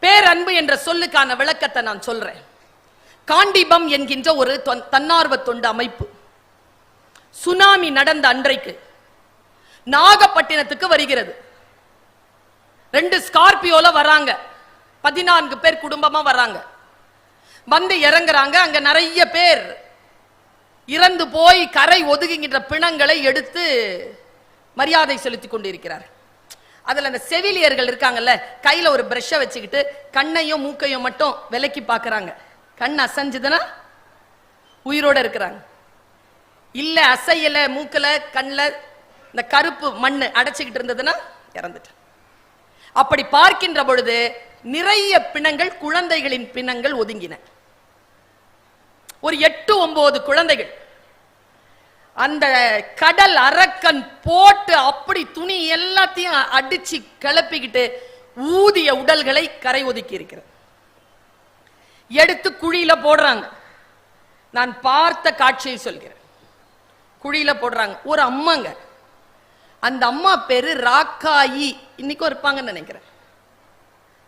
பேரன்பு என்ற சொல்லுக்கான விளக்கத்தை நான் சொல்றேன். காண்டிபம் என்கின்ற ஒரு தன்னார்வ தொண்டு அமைப்பு சுனாமி நடந்த அன்றைக்கு நாகப்பட்டினத்துக்கு வருகிறது. 2 ஸ்கார்பியோல வராங்க. 14 பேர் குடும்பமா வராங்க. வந்து இறங்குறாங்க. அங்க நிறைய பேர் இறந்து போய் கரை ஒதுங்குகின்ற பிணங்களை எடுத்து மரியாதை செலுத்திக் கொண்டிருக்கிறார். அதுல அந்த செவிலியர்கள் இருக்காங்கல்ல, கையில ஒரு பிரஷ வச்சுக்கிட்டு கண்ணையும் மூக்கையும் மட்டும் விலக்கி பாக்குறாங்க. கண் அசைஞ்சதுன்னா உயிரோட இருக்கிறாங்க, இல்ல அசையல மூக்கல கண்ல இந்த கருப்பு மண்ணு அடைச்சுக்கிட்டு இருந்ததுன்னா இறந்துட்டு. அப்படி பார்க்கின்ற பொழுது நிறைய பிணங்கள், குழந்தைகளின் பிணங்கள் ஒதுங்கின. ஒரு 8-9 குழந்தைகள். அந்த கடல் அரக்கன் போட்டு அப்படி துணி எல்லாத்தையும் அடிச்சு கிளப்பிக்கிட்டு ஊதிய உடல்களை கரை ஒதுக்கி இருக்கிறது. எடுத்து குழியில போடுறாங்க. நான் பார்த்த காட்சியை சொல்கிறேன். குழியில போடுறாங்க. ஒரு அம்மாங்க, அந்த அம்மா பேரு ராக்காயி, இன்னைக்கும் இருப்பாங்கன்னு நினைக்கிறேன்.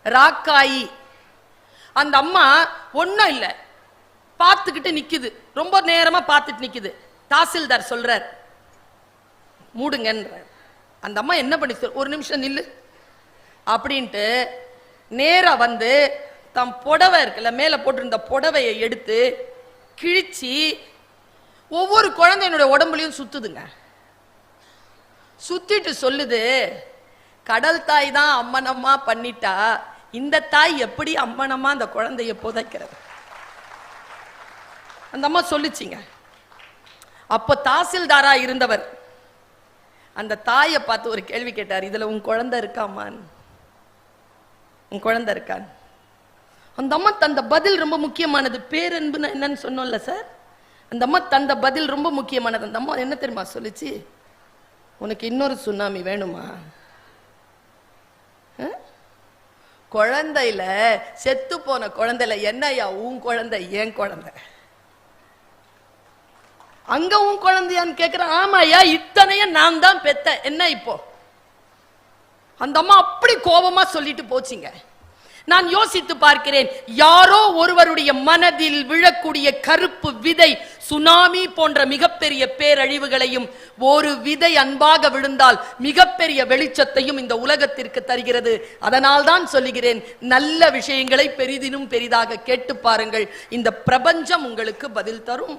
ராக்காயி. அந்த அம்மா ஒன்னும் இல்ல, பார்த்துக்கிட்டு நிக்குது. ரொம்ப நேரமா பார்த்துட்டு நிக்குது. தாசில்தார் சொல்றார் மூடுங்கன்ற. அந்த அம்மா என்ன பண்ணி ஒரு நிமிஷம் நில்லு அப்படின்ட்டு நேரா வந்து தம் புடவை இருக்குல்ல, மேல போட்டிருந்த புடவையை எடுத்து கிழிச்சு ஒவ்வொரு குழந்தையினுடைய உடம்புலையும் சுத்துதுங்க. சுத்திட்டு சொல்லுது, கடல் தாய் தான் அம்மனம்மா பண்ணிட்டா, இந்த தாய் எப்படி அம்மனம்மா அந்த குழந்தைய புதைக்கிறது? அந்த அம்மா சொல்லுச்சிங்க. அப்போ தாசில்தாரா இருந்தவர் அந்த தாயை பார்த்து ஒரு கேள்வி கேட்டார், இதுல உன் குழந்தை இருக்காமான், உன் குழந்தை இருக்கான்? அந்த அம்மா தந்த பதில் ரொம்ப முக்கியமானது. பேரன்புன்னு என்னன்னு சொன்னோம்ல சார், அந்த அம்மா தந்த பதில் ரொம்ப முக்கியமானது. அந்த அம்மா என்ன தெரியுமா சொல்லிச்சு? உனக்கு இன்னொரு சுனாமி வேணுமா? குழந்தையில செத்து போன குழந்தையில என்னையா உன் குழந்தை என் குழந்தை, அங்க உன் குழந்தையான்னு கேட்கிற. ஆமாயா, இத்தனையும் நான் தான் பெத்த, என்ன இப்போ? அந்த அம்மா அப்படி கோபமா சொல்லிட்டு போச்சுங்க. நான் யோசித்து பார்க்கிறேன், யாரோ ஒருவருடைய மனதில் விழக்கூடிய கருப்பு விதை சுனாமி போன்ற மிகப்பெரிய பேரழிவுகளையும் ஒரு விதை அன்பாக விழுந்தால் மிகப்பெரிய வெளிச்சத்தையும் இந்த உலகத்திற்கு தருகிறது. அதனால் தான் சொல்லுகிறேன், நல்ல விஷயங்களை பெரிதினும் பெரிதாக கேட்டு பாருங்கள், இந்த பிரபஞ்சம் உங்களுக்கு பதில் தரும்.